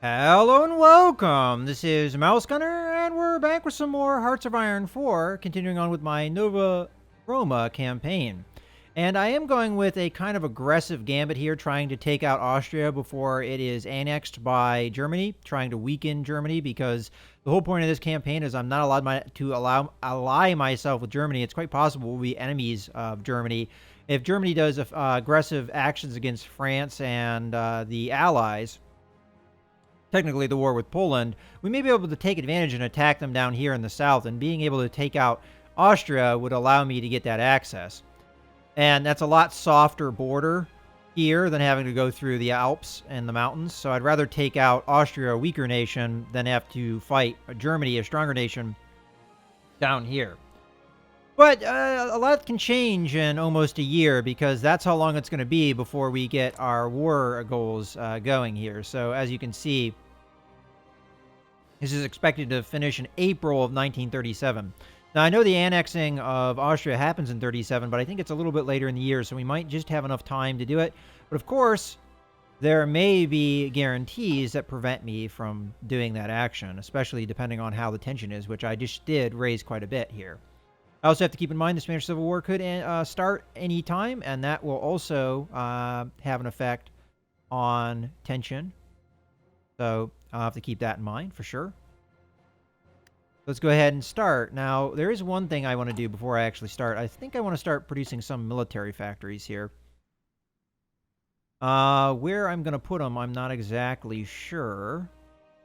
Hello and welcome. This is Mouse Gunner, and we're back with some more Hearts of Iron 4, continuing on with my Nova Roma campaign. And I am going with a kind of aggressive gambit here, trying to take out Austria before it is annexed by Germany, trying to weaken Germany, because the whole point of this campaign is I'm not allowed to ally myself with Germany. It's quite possible we'll be enemies of Germany. If Germany does aggressive actions against France and the Allies, technically the war with Poland, we may be able to take advantage and attack them down here in the south, and being able to take out Austria would allow me to get that access. And that's a lot softer border here than having to go through the Alps and the mountains, so I'd rather take out Austria, a weaker nation, than have to fight Germany, a stronger nation, down here. But a lot can change in almost a year, because that's how long it's going to be before we get our war goals going here. So as you can see, this is expected to finish in April of 1937. Now, I know the annexing of Austria happens in 37, but I think it's a little bit later in the year, so we might just have enough time to do it. But of course, there may be guarantees that prevent me from doing that action, especially depending on how the tension is, which I just did raise quite a bit here. I also have to keep in mind the Spanish Civil War could start any time, and that will also have an effect on tension. So I'll have to keep that in mind for sure. Let's go ahead and start. Now, there is one thing I want to do before I actually start. I think I want to start producing some military factories here. Where I'm going to put them, I'm not exactly sure,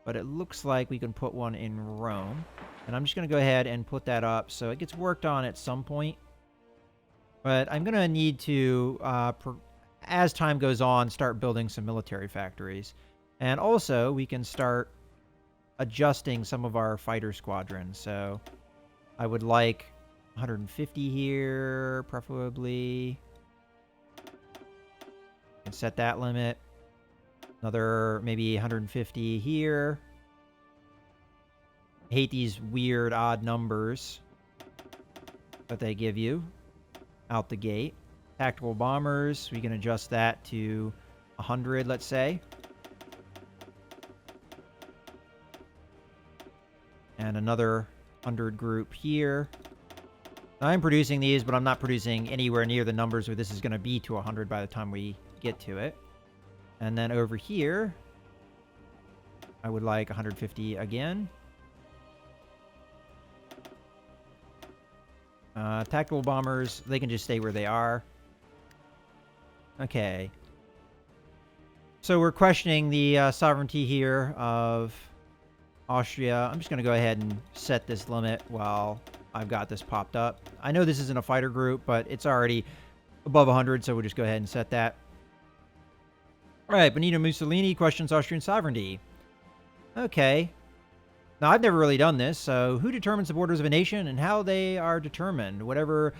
but it looks like we can put one in Rome. And I'm just going to go ahead and put that up so it gets worked on at some point. But I'm going to need to, as time goes on, start building some military factories. And also, we can start adjusting some of our fighter squadrons. So I would like 150 here, preferably. And set that limit. Another maybe 150 here. I hate these weird odd numbers that they give you out the gate. Tactical bombers, we can adjust that to 100, let's say. And another 100 group here. Now, I'm producing these, but I'm not producing anywhere near the numbers where this is going to be to 100 by the time we get to it. And then over here, I would like 150 again. Tactical bombers, they can just stay where they are. Okay. So we're questioning the sovereignty here of Austria. I'm just going to go ahead and set this limit while I've got this popped up. I know this isn't a fighter group, but it's already above 100, so we'll just go ahead and set that. All right, Benito Mussolini questions Austrian sovereignty. Okay. Now, I've never really done this, so who determines the borders of a nation and how they are determined? Whatever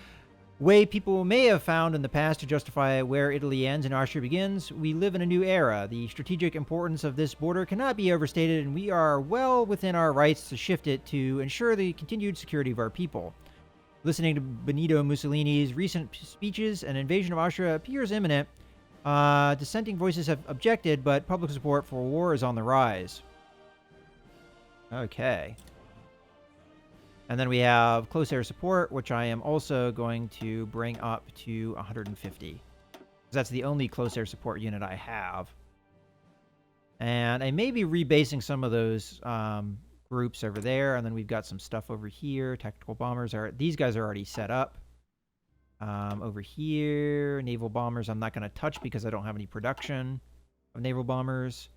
way people may have found in the past to justify where Italy ends and Austria begins, we live in a new era. The strategic importance of this border cannot be overstated, and we are well within our rights to shift it to ensure the continued security of our people. Listening to Benito Mussolini's recent speeches, an invasion of Austria appears imminent. Dissenting voices have objected, but public support for war is on the rise. Okay. And then we have close air support, which I am also going to bring up to 150. That's the only close air support unit I have. And I may be rebasing some of those groups over there. And then we've got some stuff over here. Tactical bombers these guys are already set up. Over here, naval bombers I'm not going to touch because I don't have any production of naval bombers.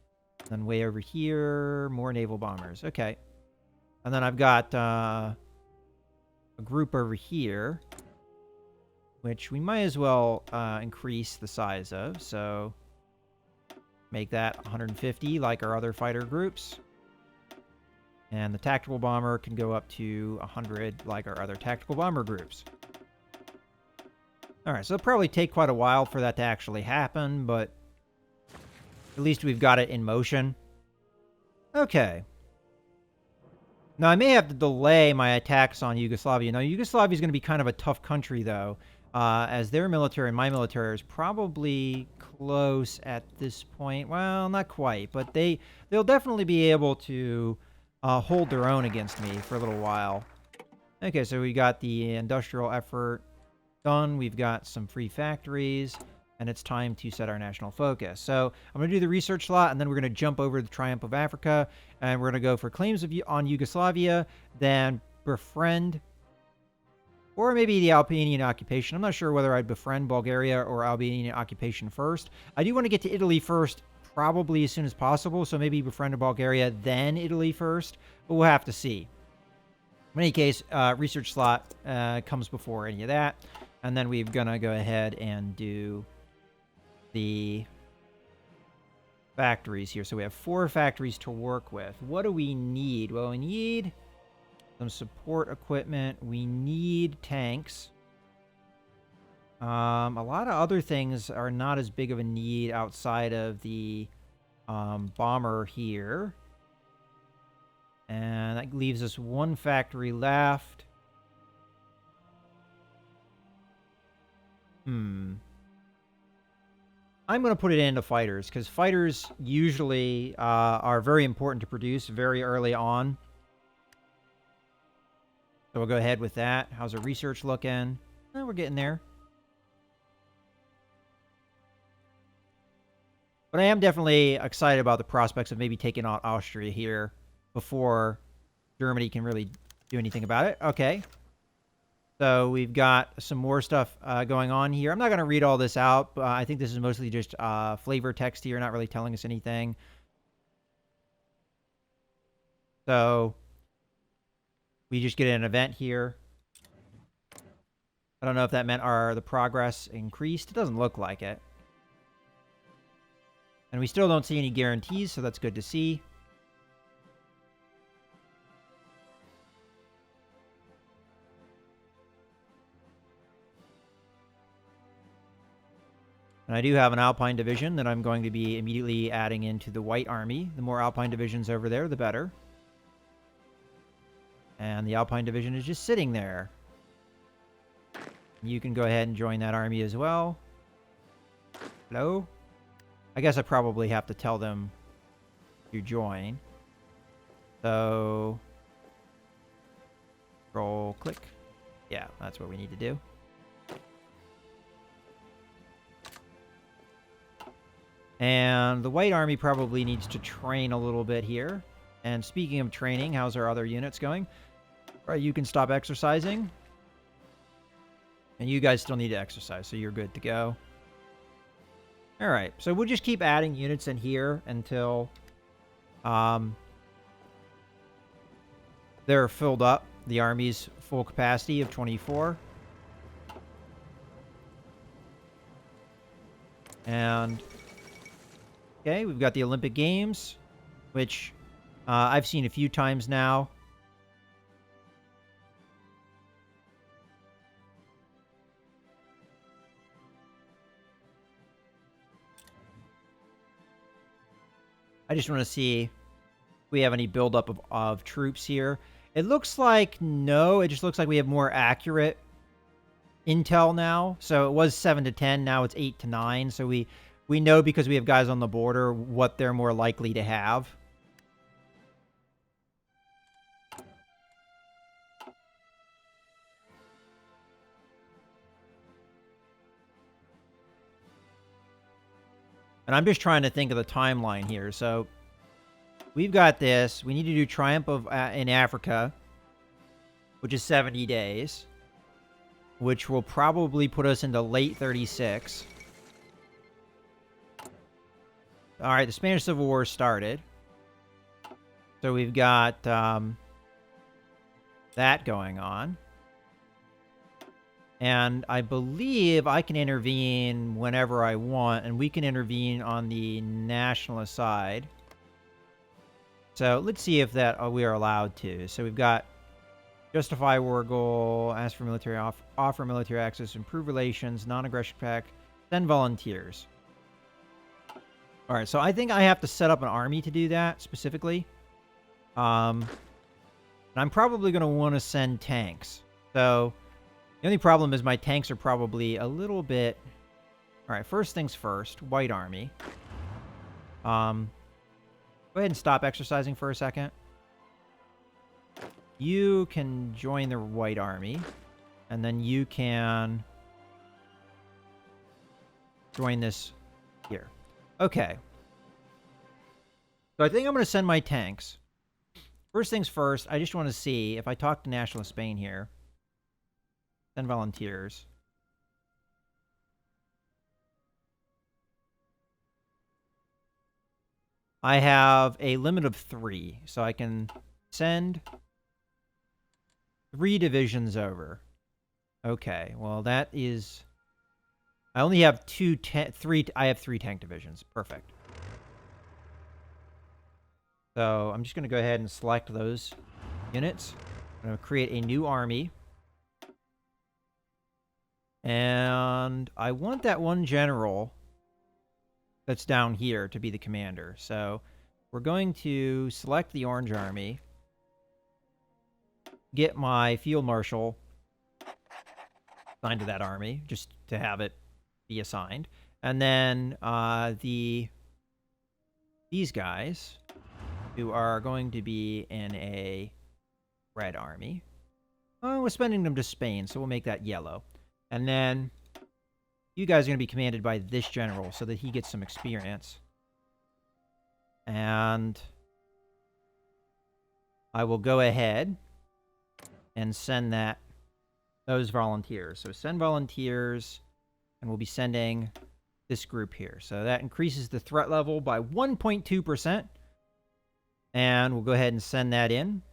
Then way over here, more naval bombers. Okay. And then I've got a group over here, which we might as well increase the size of. So make that 150 like our other fighter groups. And the tactical bomber can go up to 100 like our other tactical bomber groups. All right, so it'll probably take quite a while for that to actually happen, but at least we've got it in motion. Okay. Now, I may have to delay my attacks on Yugoslavia. Now, Yugoslavia is going to be kind of a tough country, though. as their military and my military is probably close at this point. Well, not quite, but they'll definitely be able to hold their own against me for a little while. Okay, so we got the industrial effort done. We've got some free factories, and it's time to set our national focus. So I'm going to do the research slot, and then we're going to jump over to the Triumph of Africa, and we're going to go for claims on Yugoslavia, then befriend, or maybe the Albanian occupation. I'm not sure whether I'd befriend Bulgaria or Albanian occupation first. I do want to get to Italy first, probably as soon as possible, so maybe befriend Bulgaria, then Italy first, but we'll have to see. In any case, research slot comes before any of that. And then we're going to go ahead and do the factories here. So we have 4 factories to work with. What do we need? Well, we need some support equipment. We need tanks. A lot of other things are not as big of a need outside of the bomber here. And that leaves us 1 factory left. I'm going to put it into fighters, because fighters usually are very important to produce very early on. So we'll go ahead with that. How's our research looking? We're getting there. But I am definitely excited about the prospects of maybe taking out Austria here before Germany can really do anything about it. Okay. So we've got some more stuff going on here. I'm not going to read all this out, but I think this is mostly just flavor text here, not really telling us anything. So we just get an event here. I don't know if that meant the progress increased. It doesn't look like it. And we still don't see any guarantees, so that's good to see. And I do have an Alpine division that I'm going to be immediately adding into the White Army. The more Alpine divisions over there, the better. And the Alpine division is just sitting there. You can go ahead and join that army as well. Hello? I guess I probably have to tell them to join. So, control click. Yeah, that's what we need to do. And the White Army probably needs to train a little bit here. And speaking of training, how's our other units going? All right, you can stop exercising. And you guys still need to exercise, so you're good to go. All right, so we'll just keep adding units in here until they're filled up. The Army's full capacity of 24. And okay, we've got the Olympic Games, which I've seen a few times now. I just want to see if we have any buildup of troops here. It looks like no. It just looks like we have more accurate intel now. So it was 7 to 10. Now it's 8 to 9. So we know, because we have guys on the border, what they're more likely to have. And I'm just trying to think of the timeline here. So we've got this. We need to do Triumph in Africa, which is 70 days, which will probably put us into late 36. All right, the Spanish Civil War started. So we've got that going on. And I believe I can intervene whenever I want, and we can intervene on the nationalist side. So let's see if that we are allowed to. So we've got justify war goal, ask for military offer military access, improve relations, non-aggression pact, send volunteers. All right, so I think I have to set up an army to do that specifically. And I'm probably going to want to send tanks. So The only problem is my tanks are probably a little bit... All right, first things first, White Army. Go ahead and stop exercising for a second. You can join the White Army, and then you can join this here. Okay. So I think I'm going to send my tanks. First things first, I just want to see if I talk to National Spain here. Send volunteers. I have a limit of 3, so I can send 3 divisions over. Okay, well that is... I only have 3. I have 3 tank divisions. Perfect. So I'm just going to go ahead and select those units. I'm going to create a new army. And I want that one general that's down here to be the commander. So we're going to select the Orange Army, get my field marshal assigned to that army, just to have it be assigned. And then these guys, who are going to be in a red army. Oh, we're sending them to Spain, so we'll make that yellow. And then you guys are going to be commanded by this general so that he gets some experience. And I will go ahead and send those volunteers. So send volunteers, and we'll be sending this group here. So that increases the threat level by 1.2%. And we'll go ahead and send that in.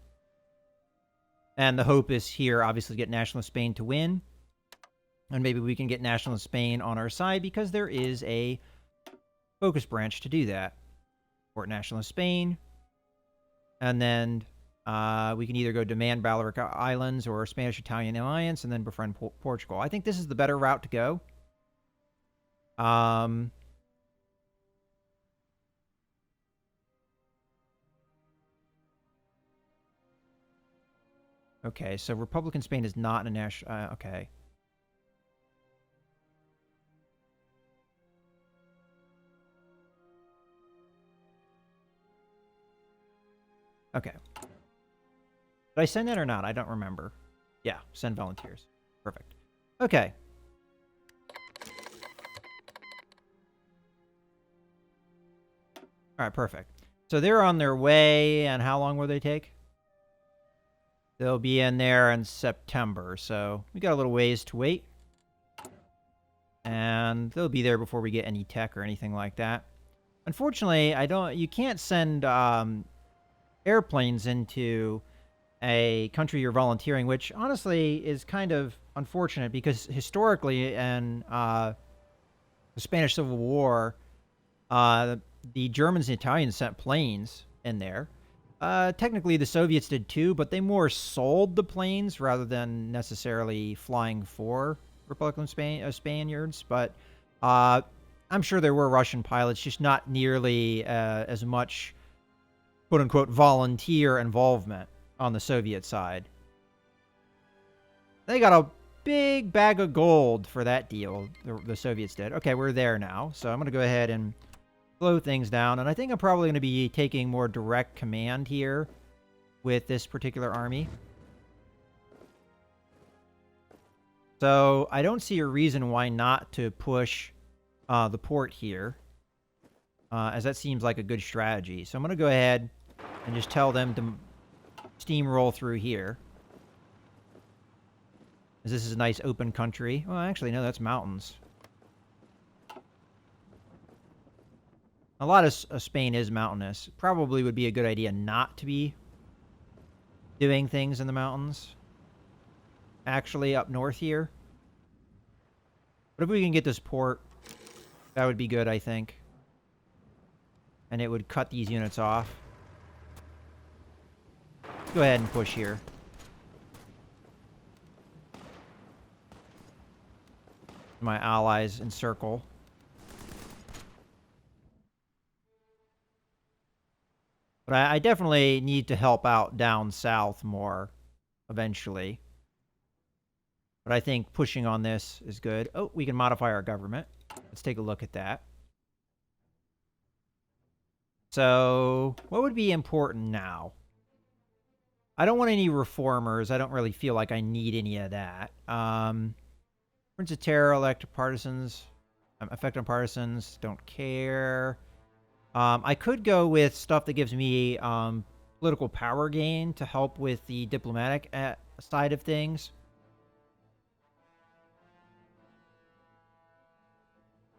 And the hope is here, obviously, to get National Spain to win. And maybe we can get National Spain on our side because there is a focus branch to do that. Support National Spain. And then we can either go demand Balearic Islands or Spanish-Italian alliance and then befriend Portugal. I think this is the better route to go. Okay, so Republican Spain is not a national... okay. Okay. Did I send that or not? I don't remember. Yeah, send volunteers. Perfect. Okay. All right, perfect. So they're on their way, and how long will they take? They'll be in there in September, so we got a little ways to wait. And they'll be there before we get any tech or anything like that. Unfortunately, you can't send airplanes into a country you're volunteering, which honestly is kind of unfortunate because historically in the Spanish Civil War, the Germans and Italians sent planes in there. Technically, the Soviets did too, but they more sold the planes rather than necessarily flying for Republican Spaniards. But I'm sure there were Russian pilots, just not nearly as much quote-unquote volunteer involvement on the Soviet side. They got a big bag of gold for that deal, the Soviets did. Okay, we're there now, so I'm going to go ahead and slow things down, and I think I'm probably going to be taking more direct command here with this particular army. So I don't see a reason why not to push the port here, as that seems like a good strategy. So I'm going to go ahead and just tell them to steamroll through here. As this is a nice open country. Well, actually, no, that's mountains. A lot of Spain is mountainous. Probably would be a good idea not to be doing things in the mountains. Actually, up north here. But if we can get this port, that would be good, I think. And it would cut these units off. Go ahead and push here. My allies encircle. But I definitely need to help out down south more eventually. But I think pushing on this is good. Oh, we can modify our government. Let's take a look at that. So, what would be important now? I don't want any reformers. I don't really feel like I need any of that. Prince of Terror, elect partisans. Effect on partisans. Don't care. I could go with stuff that gives me political power gain to help with the diplomatic side of things.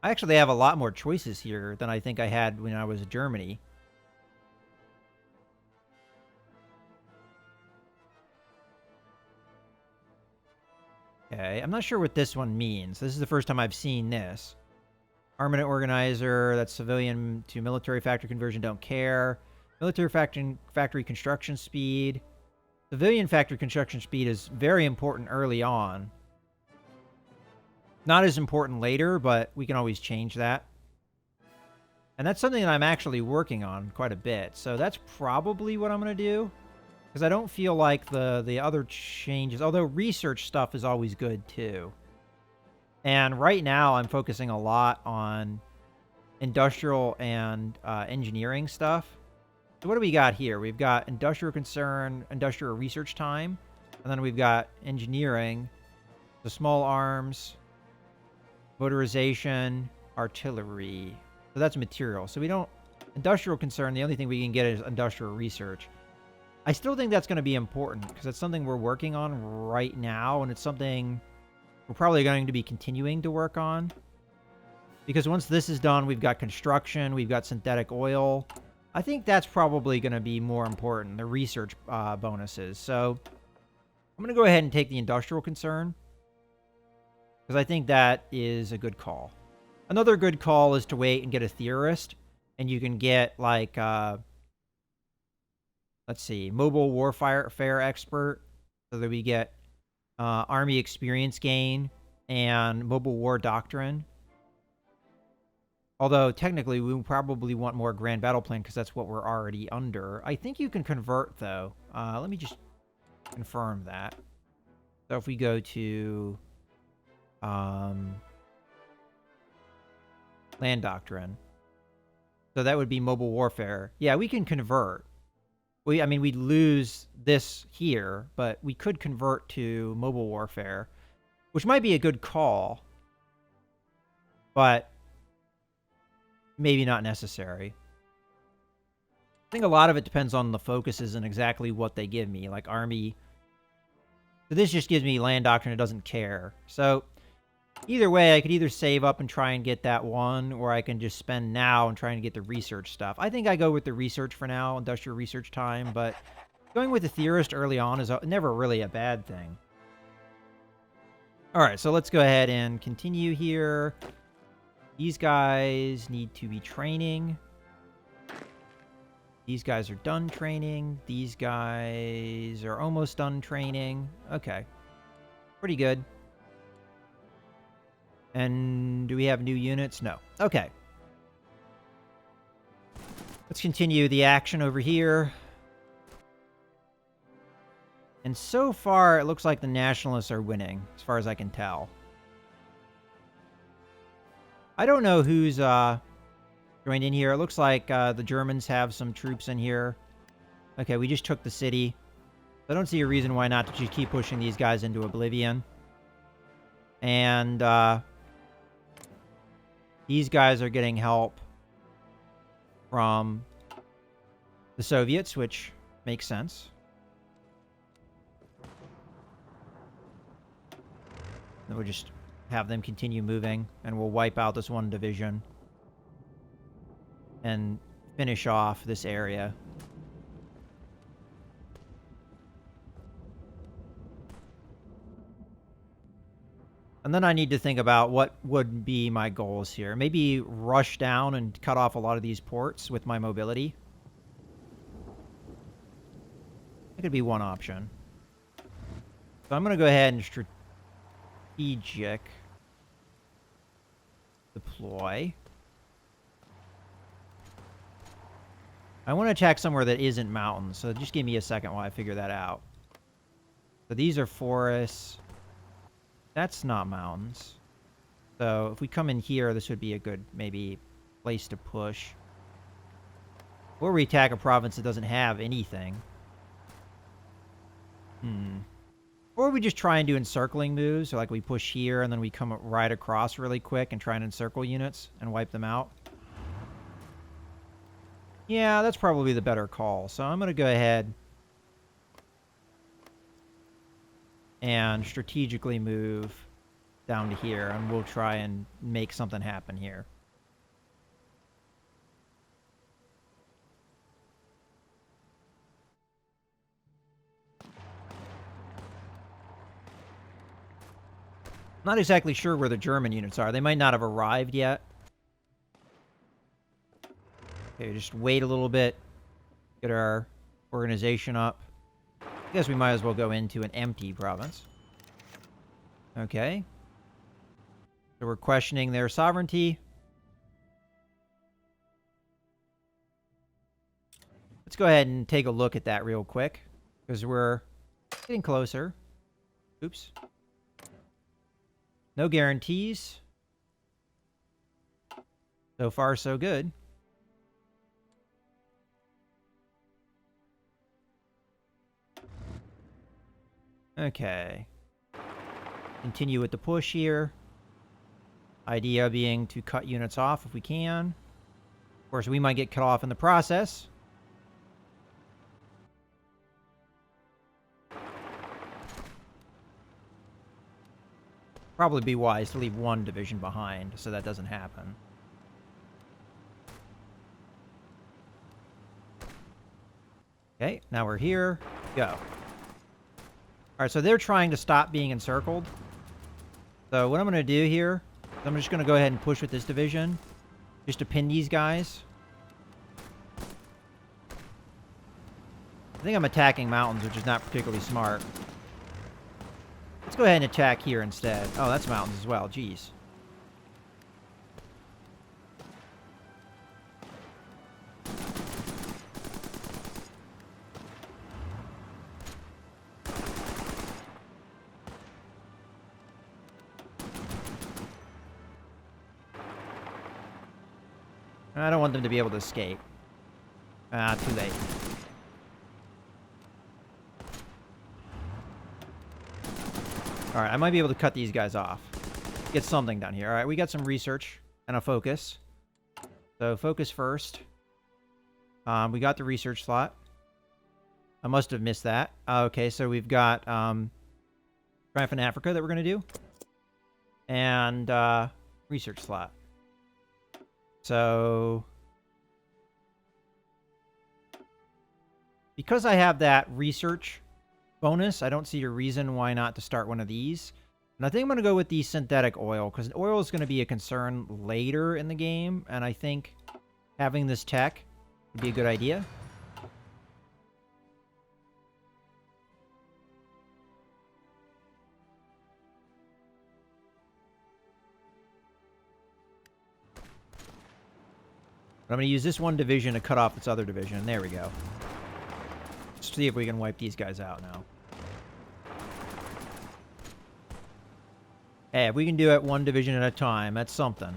I actually have a lot more choices here than I think I had when I was in Germany. Okay, I'm not sure what this one means. This is the first time I've seen this. Armament organizer, that's civilian to military factory conversion, don't care. Military factory construction speed. Civilian factory construction speed is very important early on. Not as important later, but we can always change that. And that's something that I'm actually working on quite a bit. So that's probably what I'm going to do. Because I don't feel like the other changes, although research stuff is always good too. And right now I'm focusing a lot on industrial and engineering stuff. So what do we got here? We've got industrial concern, industrial research time. And then we've got engineering, the small arms, motorization, artillery. So that's material. So we don't... Industrial concern, the only thing we can get is industrial research. I still think that's going to be important because it's something we're working on right now, and it's something we're probably going to be continuing to work on. Because once this is done, we've got construction, we've got synthetic oil. I think that's probably going to be more important, the research bonuses. So I'm going to go ahead and take the industrial concern because I think that is a good call. Another good call is to wait and get a theorist, and you can get like... let's see, mobile warfare expert, so that we get army experience gain and mobile war doctrine. Although, technically, we probably want more grand battle plan because that's what we're already under. I think you can convert, though. Let me just confirm that. So if we go to land doctrine. So that would be mobile warfare. Yeah, we can convert. I mean, we'd lose this here, but we could convert to mobile warfare, which might be a good call, but maybe not necessary. I think a lot of it depends on the focuses and exactly what they give me, like army. So this just gives me land doctrine, it doesn't care. So either way, I could either save up and try and get that one, or I can just spend now and try and get the research stuff. I think I go with the research for now, industrial research time, but going with the theorist early on is never really a bad thing. All right, so let's go ahead and continue here. These guys need to be training. These guys are done training. These guys are almost done training. Okay, pretty good. And do we have new units? No. Okay. Let's continue the action over here. And so far, it looks like the nationalists are winning, as far as I can tell. I don't know who's joined in here. It looks like the Germans have some troops in here. Okay, we just took the city. I don't see a reason why not to just keep pushing these guys into oblivion. And these guys are getting help from the Soviets, which makes sense. Then we'll just have them continue moving, and we'll wipe out this one division and finish off this area. And then I need to think about what would be my goals here. Maybe rush down and cut off a lot of these ports with my mobility. That could be one option. So I'm going to go ahead and strategic deploy. I want to attack somewhere that isn't mountains, so just give me a second while I figure that out. So these are forests. That's not mountains. So if we come in here, this would be a good, maybe, place to push. Or we attack a province that doesn't have anything. Or we just try and do encircling moves. So like we push here and then we come right across really quick and try and encircle units and wipe them out. Yeah, that's probably the better call. So I'm going to go ahead and strategically move down to here, and we'll try and make something happen here. Not exactly sure where the German units are. They might not have arrived yet. Okay, just wait a little bit. Get our organization up. I guess we might as well go into an empty province. Okay. So we're questioning their sovereignty. Let's go ahead and take a look at that real quick, because we're getting closer. Oops. No guarantees. So far, so good. Okay. Continue with the push here. Idea being to cut units off if we can. Of course, we might get cut off in the process. Probably be wise to leave one division behind so that doesn't happen. Okay, now we're here. Go. Alright, so they're trying to stop being encircled. So what I'm going to do here, I'm just going to go ahead and push with this division. Just to pin these guys. I think I'm attacking mountains, which is not particularly smart. Let's go ahead and attack here instead. Oh, that's mountains as well. Jeez. I don't want them to be able to escape. Too late. Alright, I might be able to cut these guys off. Get something done here. Alright, we got some research and a focus. So, focus first. We got the research slot. I must have missed that. Okay, so we've got Triumph in Africa that we're going to do. And research slot. So, because I have that research bonus, I don't see a reason why not to start one of these. And I think I'm going to go with the synthetic oil, because oil is going to be a concern later in the game, and I think having this tech would be a good idea. But I'm going to use this one division to cut off its other division. There we go. Let's see if we can wipe these guys out now. Hey, if we can do it one division at a time, that's something.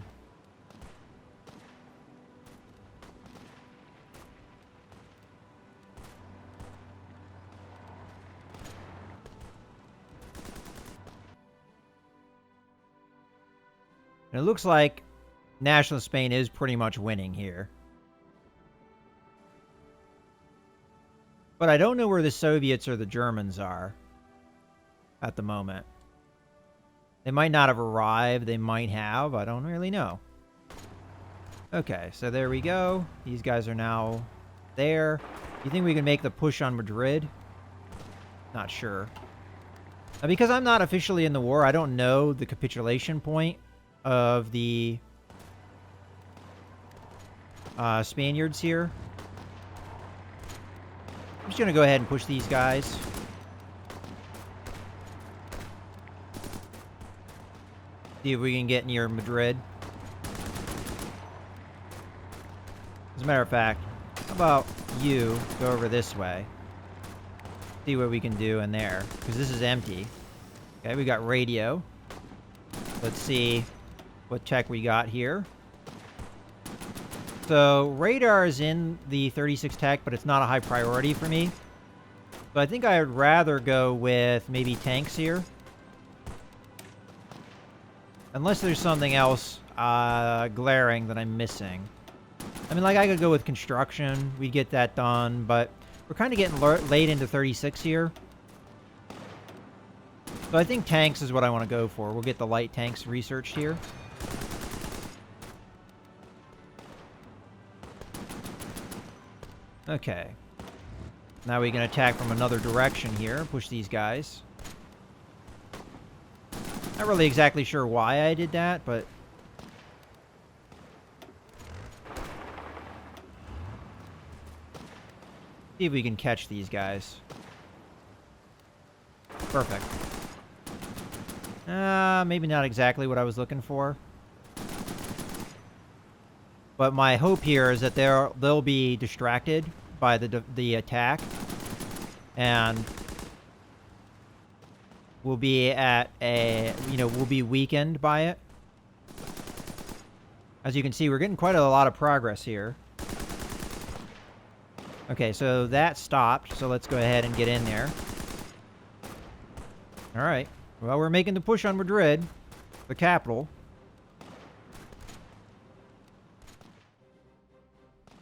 And it looks like National Spain is pretty much winning here. But I don't know where the Soviets or the Germans are at the moment. They might not have arrived. They might have. I don't really know. Okay, so there we go. These guys are now there. You think we can make the push on Madrid? Not sure. Now, because I'm not officially in the war, I don't know the capitulation point of the Spaniards here. I'm just going to go ahead and push these guys. See if we can get near Madrid. As a matter of fact, how about you go over this way? See what we can do in there, because this is empty. Okay, we got radio. Let's see what tech we got here. So radar is in the 36 tech, but it's not a high priority for me. So I think I would rather go with maybe tanks here. Unless there's something else glaring that I'm missing. I mean, like, I could go with construction. We'd get that done, but we're kind of getting late into 36 here. So I think tanks is what I want to go for. We'll get the light tanks researched here. Okay. Now we can attack from another direction here. Push these guys. Not really exactly sure why I did that, but... see if we can catch these guys. Perfect. Maybe not exactly what I was looking for. But my hope here is that they'll be distracted by the attack. And we'll be at a, we'll be weakened by it. As you can see, we're getting quite a lot of progress here. Okay, so that stopped, so let's go ahead and get in there. Alright. Well, we're making the push on Madrid, the capital.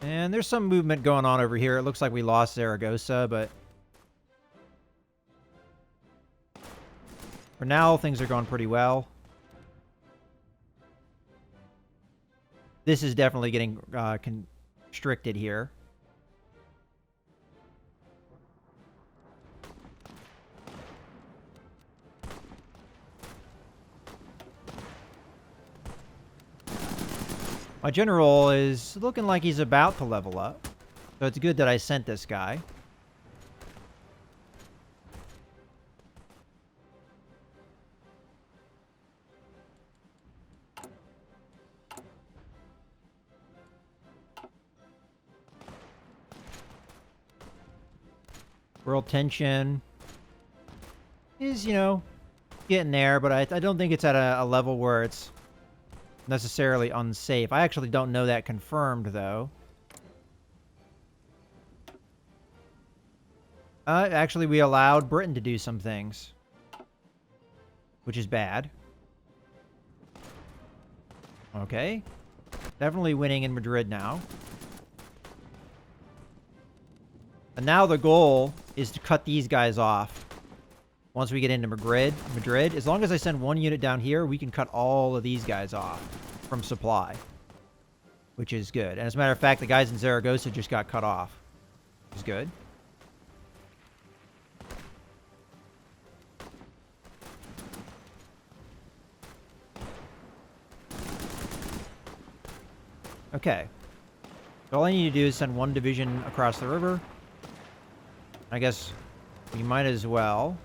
And there's some movement going on over here. It looks like we lost Zaragoza, but... for now, things are going pretty well. This is definitely getting constricted here. My general is looking like he's about to level up. So it's good that I sent this guy. World tension is, getting there, but I don't think it's at a level where it's necessarily unsafe. I actually don't know that confirmed, though. Actually, we allowed Britain to do some things, which is bad. Okay. Definitely winning in Madrid now. And now the goal is to cut these guys off. Once we get into Madrid, as long as I send one unit down here, we can cut all of these guys off from supply, which is good. And as a matter of fact, the guys in Zaragoza just got cut off, which is good. Okay. So all I need to do is send one division across the river. I guess we might as well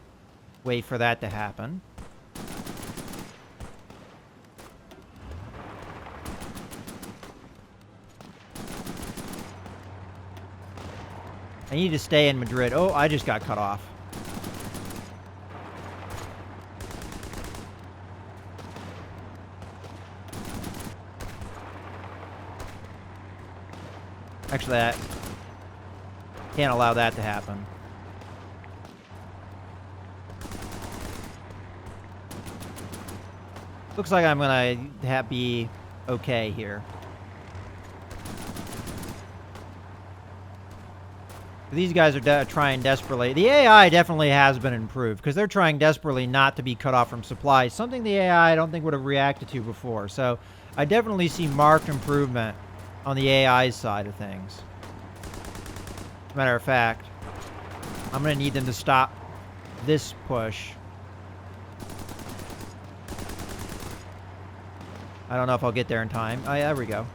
wait for that to happen. I need to stay in Madrid. Oh, I just got cut off. Actually, I can't allow that to happen. Looks like I'm gonna be okay here. These guys are trying desperately. The AI definitely has been improved because they're trying desperately not to be cut off from supply. Something the AI I don't think would have reacted to before. So I definitely see marked improvement on the AI's side of things. As a matter of fact, I'm going to need them to stop this push. I don't know if I'll get there in time. Oh, yeah, there we go.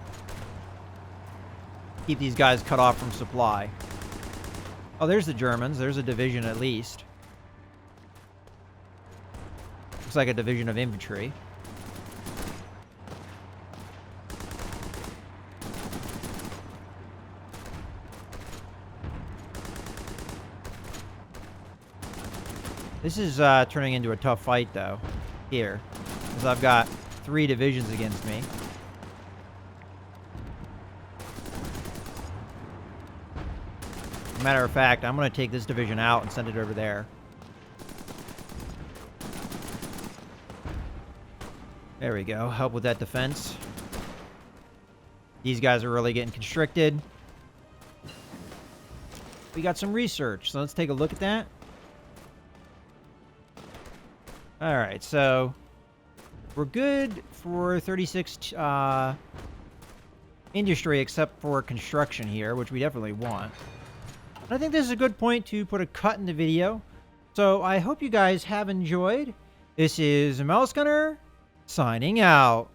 Keep these guys cut off from supply. Oh, there's the Germans. There's a division at least. Looks like a division of infantry. This is turning into a tough fight, though. Here. because I've got 3 divisions against me. Matter of fact, I'm going to take this division out and send it over there. There we go. Help with that defense. These guys are really getting constricted. We got some research, so let's take a look at that. All right, so we're good for 36 industry, except for construction here, which we definitely want. I think this is a good point to put a cut in the video. So I hope you guys have enjoyed. This is Mouse Gunner signing out.